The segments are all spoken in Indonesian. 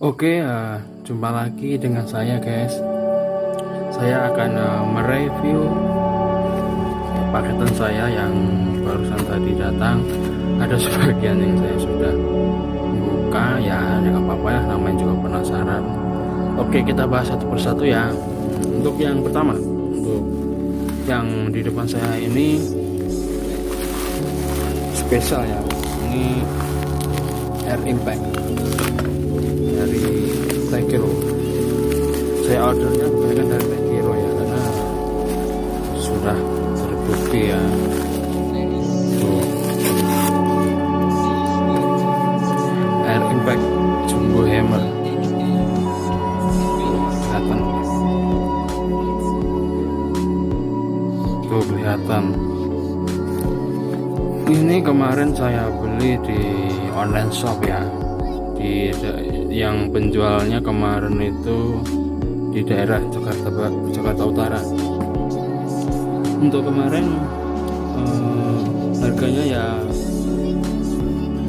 Oke, jumpa lagi dengan saya guys. Saya akan mereview paketan saya yang barusan tadi datang. Ada sebagian yang saya sudah buka, ya nggak apa-apa ya, namanya juga penasaran. Oke, kita bahas satu persatu ya. Untuk yang pertama, untuk yang di depan saya ini spesial ya. Ini Air Impact dari Tekiro. Saya ordernya kebanyakan dari Tekiro ya, karena sudah terbukti ya. Tuh. Air Impact Jumbo Hammer. Kelihatan. Tuh kelihatan. Ini kemarin saya beli di online shop ya. Yang penjualnya kemarin itu di daerah Jakarta Utara. Untuk kemarin harganya ya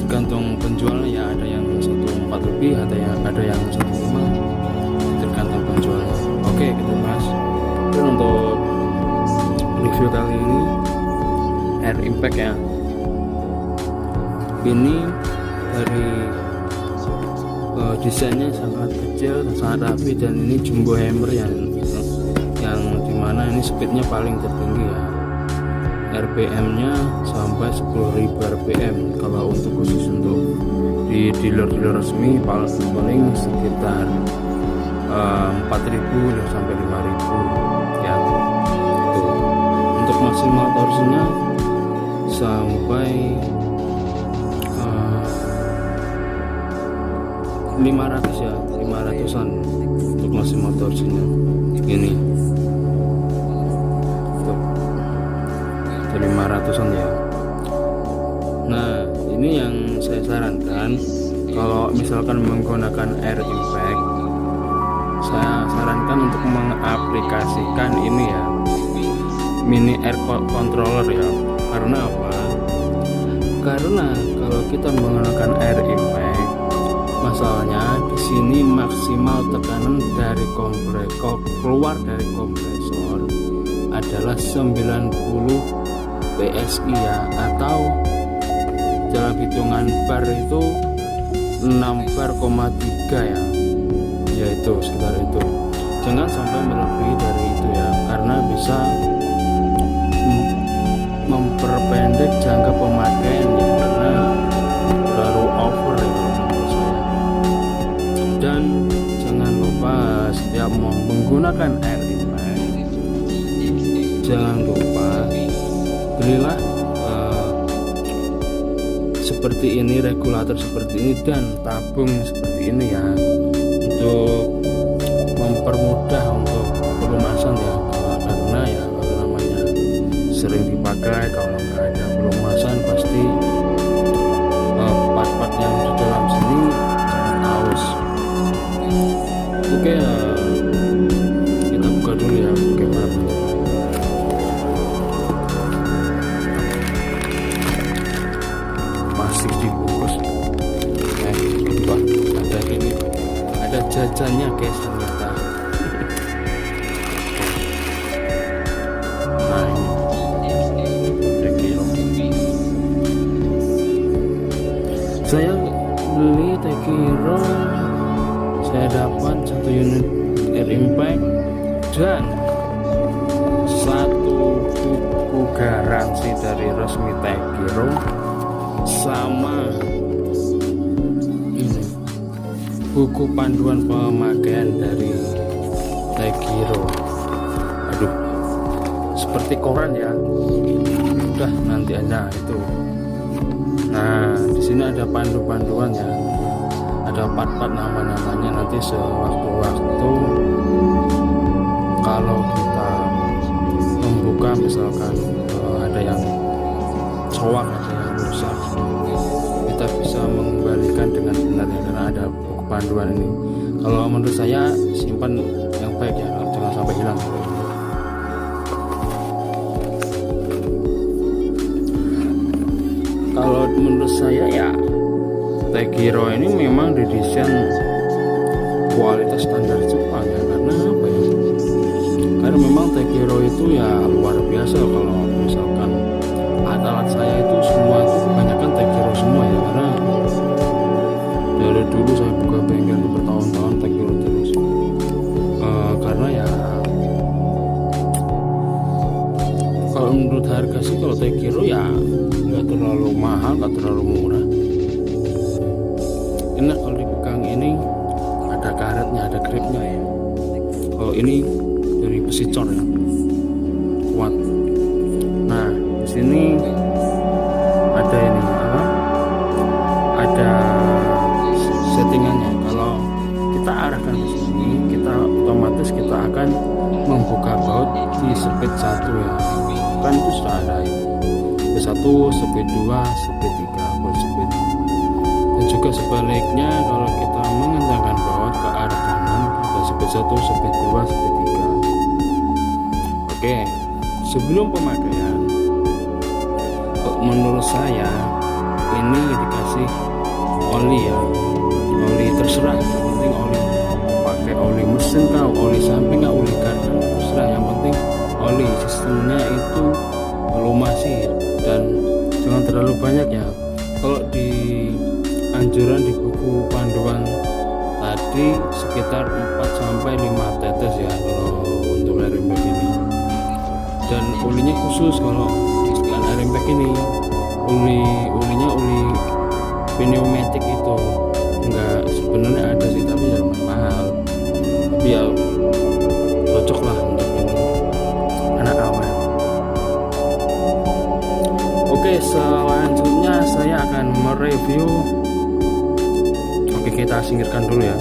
tergantung penjualnya ya, ada yang 1,4 lebih, ada yang 1,5, tergantung penjualnya. Oke, kita bahas. Dan untuk review kali ini Air Impact ya. Ini dari desainnya sangat kecil, sangat rapi, dan ini jumbo hammer yang dimana ini speednya paling tertinggi ya. RPM nya sampai 10.000 RPM. Kalau untuk khusus untuk di dealer resmi paling sekitar 4.000 sampai 5.000 ya. Tuh. Untuk maksimal torsinya sampai 500 ya, 500-an untuk maksimal torsinya ini tuh, 500-an ya. Nah, ini yang saya sarankan kalau misalkan menggunakan Air Impact, saya sarankan untuk mengaplikasikan ini ya, mini air controller ya. Karena apa? Karena kalau kita menggunakan Air Impact, masalahnya di sini maksimal tekanan dari keluar dari kompresor adalah 90 PSI ya, atau dalam hitungan bar itu 6 bar,3 ya, yaitu sekitar itu. Jangan sampai melebihi dari itu ya, karena bisa memperpendek jangka pemakaian ya, karena terlalu over ya. Dan jangan lupa setiap menggunakan Air Impact, jangan lupa belilah seperti ini, regulator seperti ini, dan tabung seperti ini ya, untuk mempermudah untuk pelumasan ya. Karena ya kalau namanya sering dipakai, kalau nggak ada pelumasan pasti part-part yang di dalam sini sangat aus. Oke, kita buka dulu ya, bagaimana bentuknya. Masih dibungkus. Coba ada ini, ada jajannya guys ternyata. Nah ini Tekiro. Saya beli Tekiro, saya dapat 1 unit Air Impact dan 1 buku garansi dari resmi Tekiro, sama ini buku panduan pemakaian dari Tekiro. Aduh, seperti koran ya. Udah, nanti ada itu. Nah, di sini ada panduan ya. Ada part-part nama-namanya, nanti sewaktu-waktu kalau kita membuka, misalkan ada yang soak, ada yang rusak, kita bisa mengembalikan dengan benar ya, karena ada buku panduan ini. Kalau menurut saya simpan yang baik ya, jangan sampai hilang. Kalau menurut saya ya, Tekiro ini memang didesain atas standar Jepang ya. Karena apa ya, karena memang Tekiro itu ya luar biasa. Kalau misalkan alat-alat saya itu semua itu kebanyakan Tekiro semua ya, karena dari dulu saya buka bengkel bertahun-tahun Tekiro terus. Karena ya kalau menurut harga sih, kalau Tekiro ya nggak terlalu mahal, nggak terlalu murah. Enak kalau dipegang, ini ada karetnya, ada gripnya ya. Kalau ini dari besi cor ya, kuat. Nah di sini ada ini apa? Ada settingannya. Kalau kita arahkan ke sini, kita otomatis kita akan membuka baut di speed 1 ya. Kan itu sudah ada ya. Speed 1, speed 2, speed 3, full speed. Dan juga sebaliknya, kalau kita mengencangkan baut ke arah kanan, ada speed 1, speed 2, speed 3. Oke, sebelum pemakaian, menurut saya ini dikasih oli ya, oli terserah, yang penting oli, pakai oli mesin kah, oli samping kah, oli kardan, terserah, yang penting oli. Sistemnya itu lumasi dan jangan terlalu banyak ya. Kalau di anjuran di buku panduan tadi sekitar 4-5 tetes ya kalau untuk airbag ini. Dan olinya khusus kalau misalkan airbag ini, olinya oli pneumatik itu enggak, sebenarnya ada sih tapi ya mahal, tapi ya cocok lah untuk ini anak awal. Oke, selanjutnya saya akan mereview. Oke, kita singkirkan dulu ya.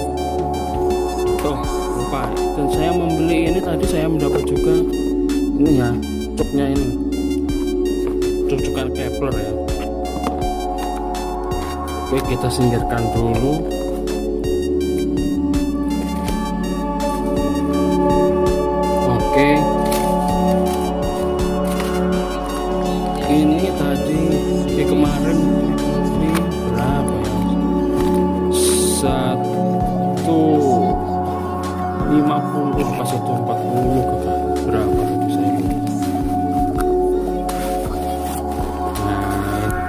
Oh lupa, dan saya membeli ini tadi, saya mendapat juga ini ya, coknya ini, cucukan Kepler ya. Oke, kita singkirkan dulu. Oke, ini tadi kemarin ini berapa ya, 150 pas 140 berapa itu saya lupa. Nah itu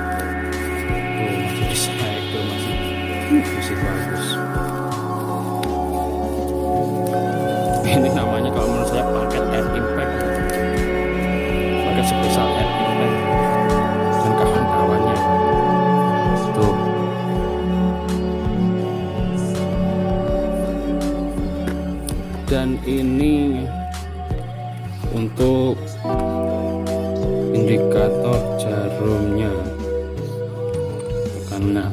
masih di cycle, masih bagus. Ini namanya kalau menurut saya paket Air Impact, paket spesial Air Impact dan kawan-kawannya tuh. Dan ini untuk indikator jarumnya. Karena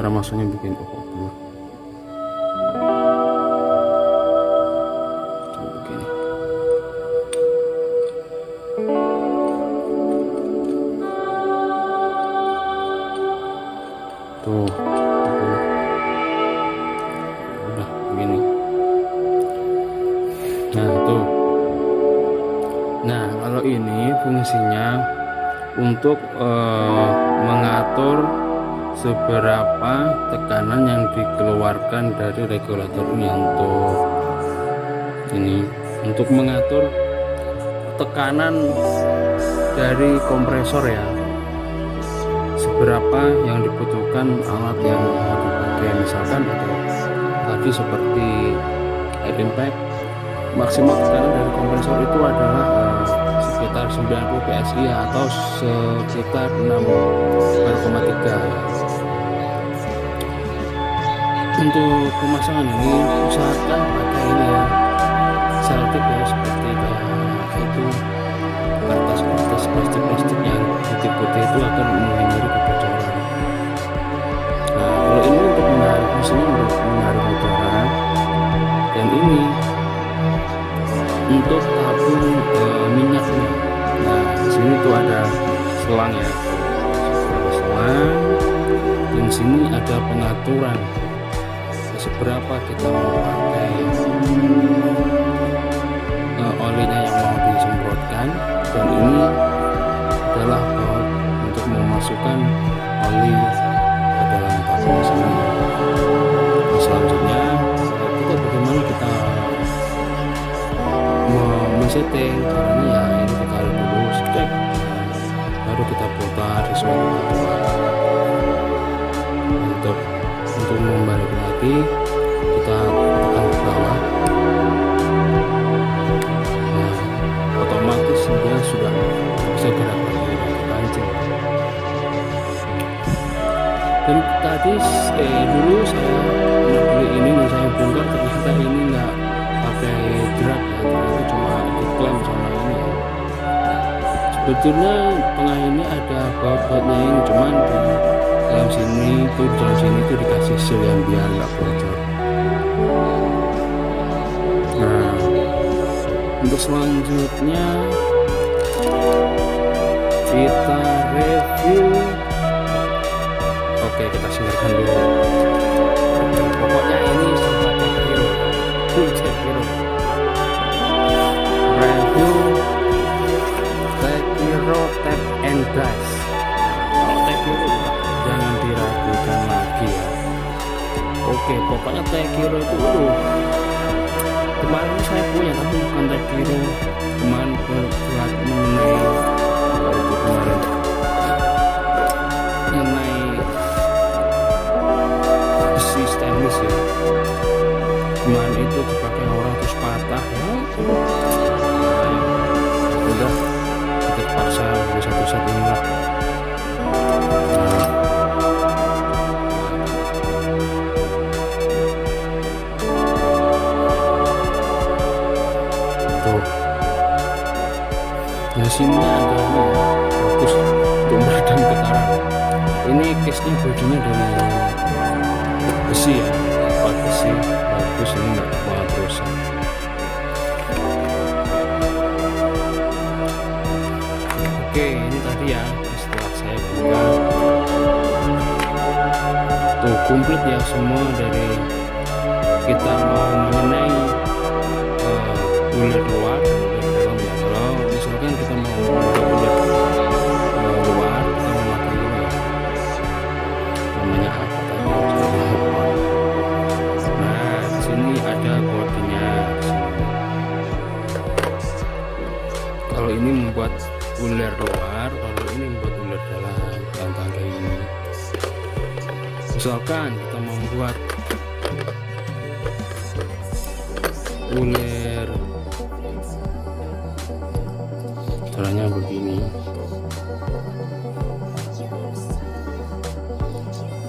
cara masuknya begini, oh belum. Begini. Tuh, udah begini. Nah tuh. Nah kalau ini fungsinya untuk mengatur seberapa tekanan yang dikeluarkan dari regulator ini, untuk mengatur tekanan dari kompresor ya, seberapa yang dibutuhkan alat yang mau dipakai. Misalkan tadi seperti Air Impact, maksimal tekanan dari kompresor itu adalah sekitar 90 PSI atau sekitar 6,3. Untuk pemasangan ini usahakan pakai ini ya, selotip ya, seperti kayak itu kertas plastik yang putih-putih itu akan menghindari kebocoran. Nah kalau ini untuk menarik, mesinnya untuk menarik udara, dan ini untuk tabung minyaknya. Nah di sini tuh ada selang ya, selang, dan sini ada pengaturan seberapa kita mau pakai olinya yang mau disemprotkan. Dan ini adalah baut untuk memasukkan oli ke dalam tabung sini. setting. Caranya ya ini kita taruh dulu cek, baru kita putar sesuai kebutuhan. Untuk membalik lagi kita tekan ke bawah. Nah, otomatis dia sudah bisa gerak lagi untuk pancing. Dan tadi dulu saya beli ini dan saya bongkar, ternyata ini nggak pakai drag ya, ternyata cuma diklaim sama ini ya. Sebetulnya tengah ini ada baut-bautnya ini, cuman di dalam sini tuh dikasih seal yang biar nggak bocor. Nah, untuk selanjutnya kita review. Oke, kita singkirkan dulu. Pokoknya ini serba Tekiro, full Tekiro. Review Tekiro Tap and Dice. Kalau Tekiro jangan diragukan lagi ya. Oke, pokoknya Tekiro itu kemarin saya punya, tapi bukan Tekiro. Kemarin buat mengenai besi stainless ya. Kemarin itu dipakai orang terus patah ya. Udah kita paksa beli satu set ini lah. Tuh, ya sini ada bagus untuk meredam getaran. Ini case-nya bodinya dari besi ya, buat besi bagus, ini nggak banget rusak. Oke, ini tadi ya setelah saya buka tuh komplit ya, semua dari kita mau mengenai ulir luar dan ulir dalam ya. Kalau misalkan kita mau ulir luar, kita memakai dulu ya, namanya apa tadi? Nah, di sini ada bodinya. Kalau ini membuat ulir luar, kalau ini membuat ulir dalam, gampang kayak ini. Misalkan kita membuat ulir, caranya begini.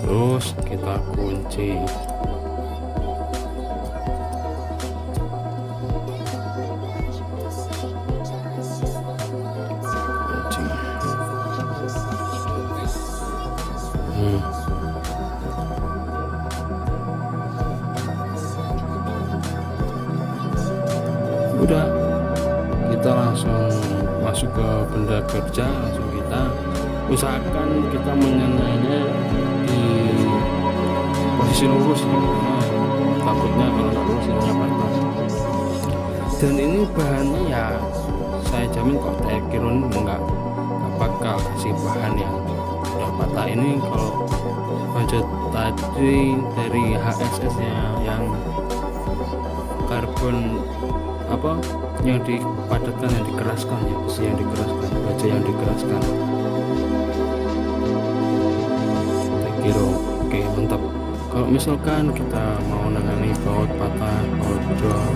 Terus kita kunci. Udah, kita langsung masuk ke benda kerja, langsung kita usahakan kita menyenainya di posisi lurus ya, takutnya kalau nggak lurus ini patah. Dan ini bahannya ya saya jamin kok Tekiro nggak bakal kasih bahan yang udah patah. Ini kalau budget tadi dari HSS nya yang karbon apa yang dipadatkan, yang dikeraskan ya, besi yang dikeraskan, baja yang dikeraskan. Tekiro, oke mantap. Kalau misalkan kita mau nangani baut patah, baut drop,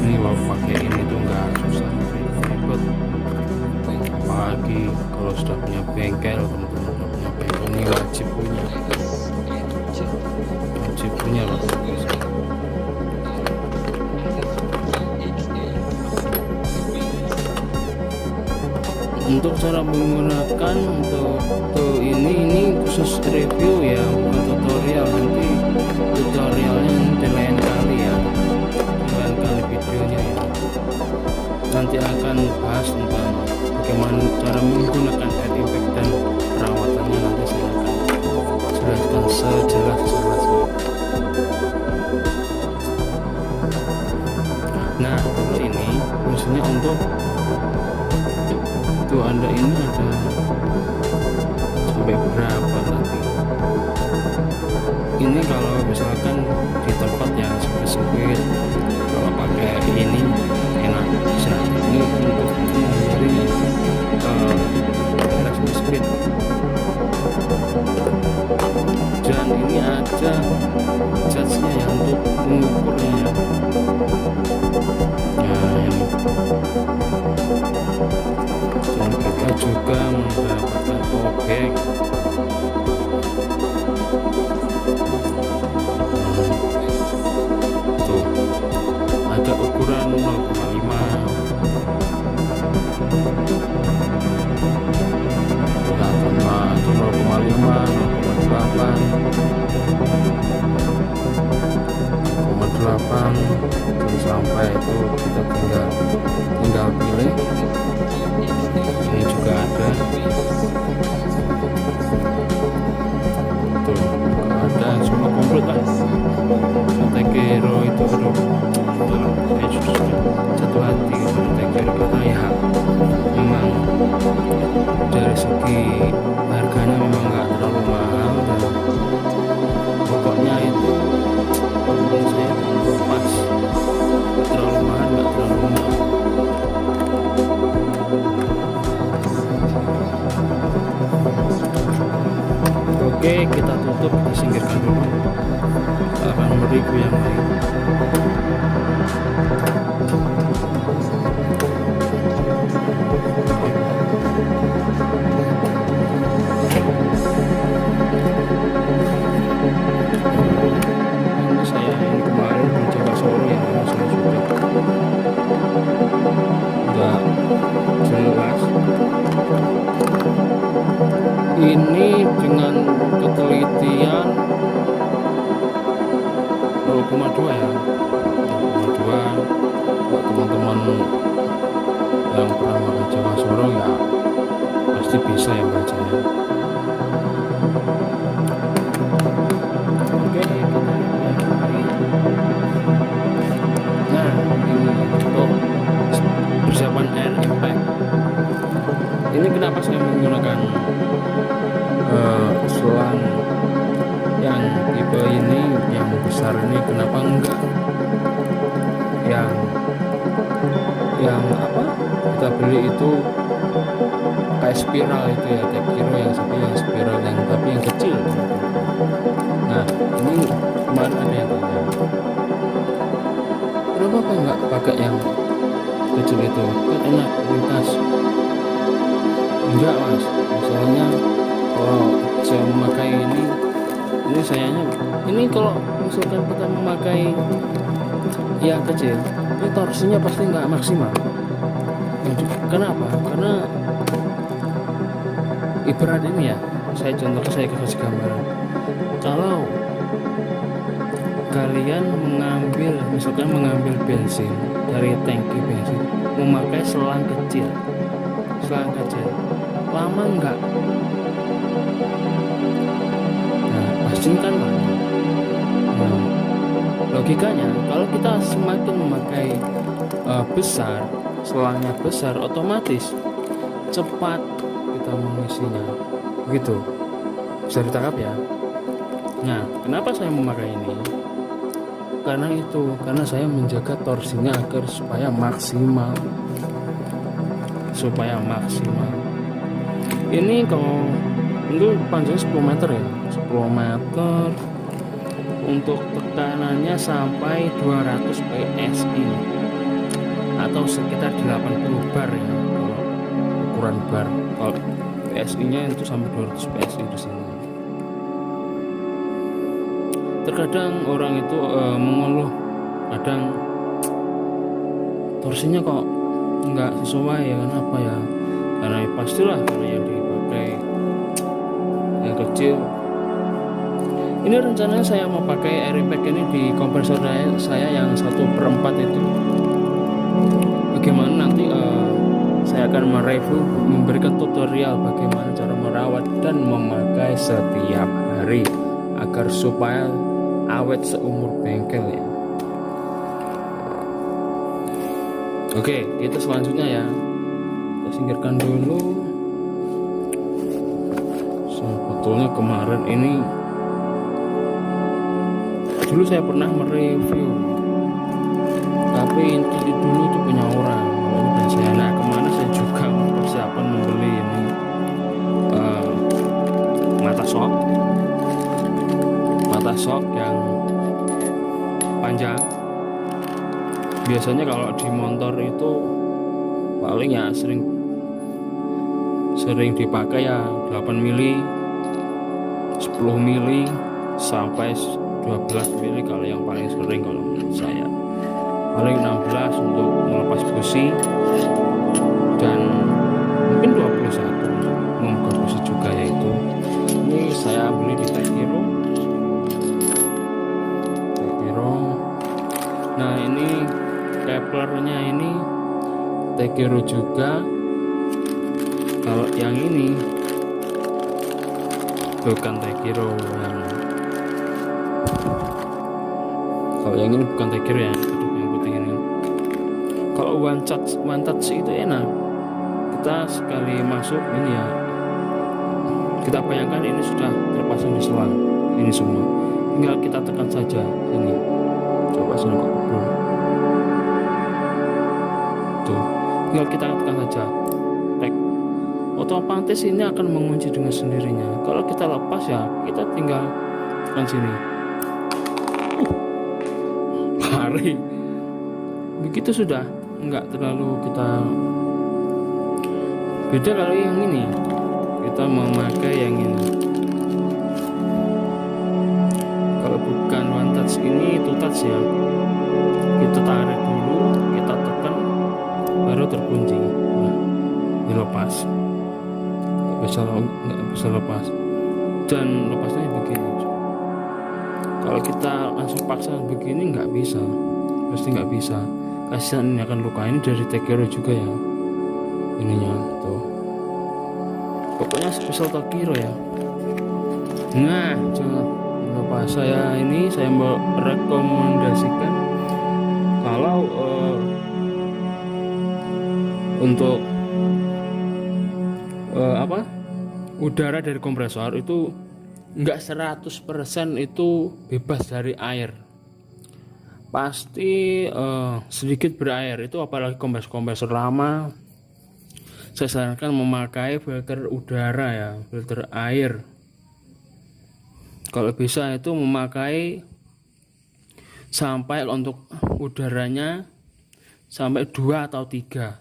ini kalau pakai ini tuh nggak susah, ribet. Apalagi kalau sudah punya bengkel, teman-teman sudah punya bengkel, ini wajib punya loh. Untuk cara menggunakan untuk ini khusus review ya, bukan tutorial. Nanti tutorialnya di lain kali ya, lain kali videonya ya. Nanti akan bahas tentang bagaimana cara menggunakan air impact dan perawatannya, nanti saya akan jelaskan sejelas-jelasnya. Nah, kalau ini fungsinya untuk tuh Anda ini ada sampai berapa nanti. Ini kalau misalkan di tempat yang sempit-sempit, kalau pakai ini enak bisa aja judge-nya ya, untuk mengukurnya ya. Nah ini, dan kita juga mendapatkan objek. Tuh ada ukuran 0,5, kita tambah 0,5, 0,8, 0,8 dan sampai itu kita tinggal pilih. Ini juga ada tuh, ada semua komplit lah. Tekiro itu jatuh hati kepada Tekiro karena ya memang dari segi harganya memang nggak terlalu mahal, dan pokoknya itu menurut saya pas, nggak terlalu mahal nggak terlalu murah. Oke, kita tutup, kita singkirkan dulu, kita akan mereview yang lain. Ini saya yang kemarin di Jawa Solo ya, saya sudah nggak jelas. Ini dengan ketelitian 0,2 ya, 0,2. Buat teman-teman yang pernah makan Jawa Solo ya pasti bisa ya bacanya. Oke, kita lihat lagi. Nah ini untuk persiapan air impact. Ini kenapa saya menggunakan selang yang tipe ini, yang besar ini, kenapa enggak yang apa kita beli itu kayak spiral itu ya, Tekiro yang satu yang spiral, yang tapi yang kecil. Nah ini kemarin ada yang tanya, kenapa enggak pakai yang kecil itu, kan enak lintas. Enggak mas, misalnya kalau saya memakai ini sayanya ini kalau misalkan kita memakai yang kecil, ini torsinya pasti nggak maksimal. Kenapa? Karena ibarat ini ya, saya contohnya, saya kasih gambaran. Kalau kalian misalkan mengambil bensin dari tangki bensin, memakai selang kecil, lama enggak? Nah pasti kan lama. Nah, logikanya kalau kita semakin memakai besar, selangnya besar, otomatis cepat kita mengisinya, begitu. Bisa ditangkap ya. Nah kenapa saya memakai ini? Karena saya menjaga torsinya agar supaya maksimal. Ini kalau itu panjangnya 10 meter ya, 10 meter. Untuk tekanannya sampai 200 PSI atau sekitar 80 bar ya, kalau ukuran bar. Kalau PSI nya itu sampai 200 PSI di sini. Terkadang orang itu mengeluh, kadang torsinya kok nggak sesuai ya, kenapa ya? Karena pastilah karena yang dipakai yang kecil. Ini rencananya saya mau pakai air impact ini di kompresor saya yang 1/4 itu. Bagaimana nanti saya akan mereview, memberikan tutorial bagaimana cara merawat dan memakai setiap hari agar supaya awet seumur bengkel ya. Oke, kita selanjutnya ya, kita singkirkan dulu. Sebetulnya kemarin ini dulu saya pernah mereview, tapi ini dulu itu punya orang dan saya. Nah kemana saya juga persiapan membeli ini mata sok yang panjang. Biasanya kalau di motor itu paling ya sering dipakai ya 8 mili, 10 mili sampai 12 mili kalau yang paling sering. Kalau menurut saya paling 16 untuk melepas busi, dan mungkin 21 membuka busi juga. Yaitu ini saya beli di Tekiro. Nah ini keplernya ini Tekiro juga. Kalau yang ini bukan Tekiro, kalau yang ini bukan Tekiro ya, yang putih ini. Kalau one touch itu enak, kita sekali masuk ini ya, kita bayangkan ini sudah terpasang di selang ini semua, tinggal kita tekan saja ini. Coba sini kok bro, tuh tinggal kita tekan saja, otomatis ini akan mengunci dengan sendirinya. Kalau kita lepas ya kita tinggal tekan sini, lari begitu sudah, enggak terlalu kita beda. Kalau yang ini kita memakai yang ini, kalau bukan one touch ini two touch ya, kita tarik dulu, kita tekan baru terkunci. Nah, dilepas, nggak bisa lepas, dan lepasnya begini. Kalau kita langsung paksa begini nggak bisa, pasti nggak bisa. Kasihan ini akan luka. Ini dari Tekiro juga ya ininya tuh, pokoknya spesial Tekiro ya. Nah jangan lupa, saya merekomendasikan kalau untuk udara dari kompresor itu enggak 100% itu bebas dari air, pasti sedikit berair. Itu apalagi kompresor lama, saya sarankan memakai filter udara ya, filter air. Kalau bisa itu memakai sampai untuk udaranya sampai 2 atau 3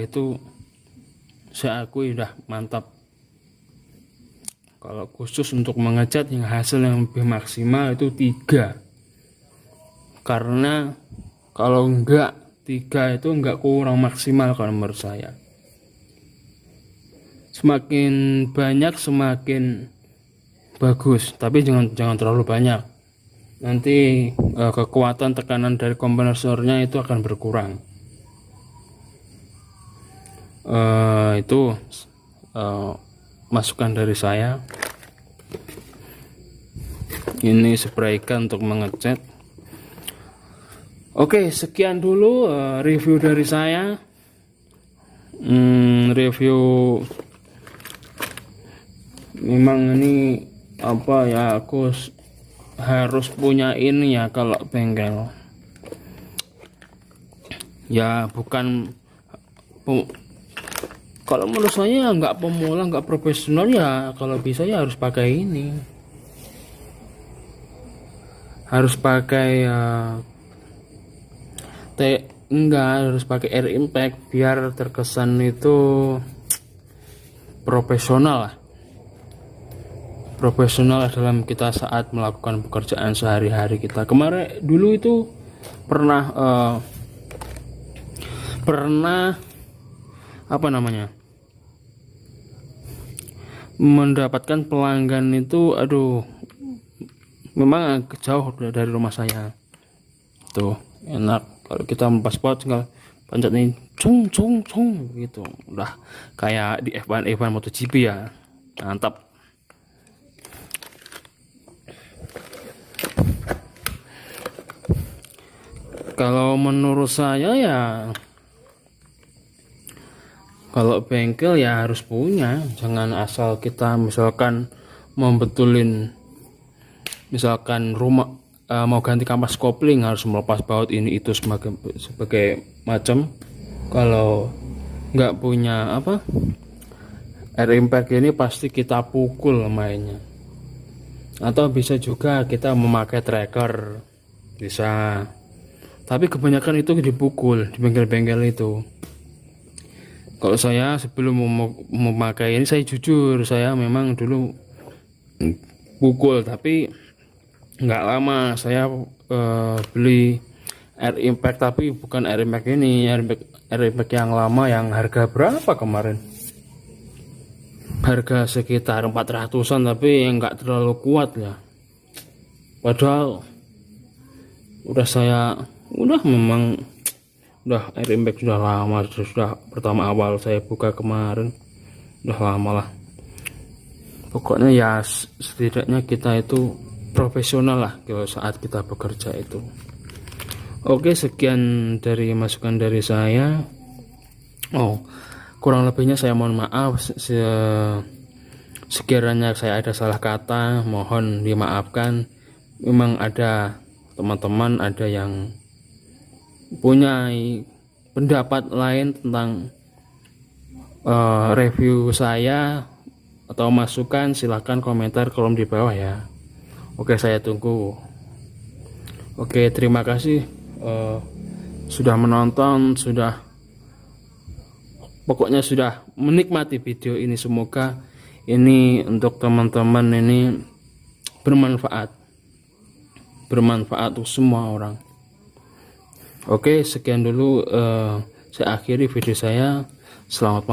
itu saya akui udah mantap. Kalau khusus untuk mengecat yang hasil yang lebih maksimal itu 3, karena kalau enggak 3 itu enggak kurang maksimal kalau menurut saya. Semakin banyak semakin bagus, tapi jangan terlalu banyak, nanti kekuatan tekanan dari kompresornya itu akan berkurang. Itu masukan dari saya. Ini spraykan untuk mengecat. Oke, sekian dulu review dari saya. Review memang ini apa ya, aku harus punya ini ya kalau bengkel ya, bukan kalau menurut saya nggak pemula, nggak profesional ya. Kalau bisa ya harus pakai ini, harus pakai harus pakai air impact biar terkesan itu profesional dalam kita saat melakukan pekerjaan sehari-hari kita. Kemarin dulu itu pernah mendapatkan pelanggan itu, memang jauh dari rumah saya. Tuh enak kalau kita melepas pot, tinggal pencet nih, cung gitu, udah kayak di F1 MotoGP ya, mantap. Kalau menurut saya ya, kalau bengkel ya harus punya, jangan asal kita misalkan membetulin, misalkan rumah mau ganti kampas kopling harus melepas baut ini itu sebagai macam. Kalau nggak punya air impact ini pasti kita pukul mainnya. atau bisa juga kita memakai tracker, bisa. Tapi kebanyakan itu dipukul di bengkel-bengkel itu. Kalau saya sebelum memakai ini, saya jujur, saya memang dulu pukul, tapi nggak lama saya beli Air Impact, tapi bukan Air Impact ini, Air Impact yang lama, yang harga berapa kemarin, harga sekitar 400-an, tapi yang nggak terlalu kuat ya. Padahal memang Air Impact sudah lama, sudah pertama awal saya buka kemarin, udah lama lah. Pokoknya ya setidaknya kita itu profesional lah kalau saat kita bekerja itu. Oke, sekian dari masukan dari saya. Kurang lebihnya saya mohon maaf. Sekiranya saya ada salah kata, mohon dimaafkan. Memang ada teman-teman ada yang punya pendapat lain tentang review saya atau masukan, silahkan komentar kolom di bawah ya. Oke, saya tunggu. Oke, terima kasih sudah menonton, pokoknya sudah menikmati video ini. Semoga ini untuk teman-teman ini bermanfaat untuk semua orang. Oke, sekian dulu, saya akhiri video saya. Selamat malam.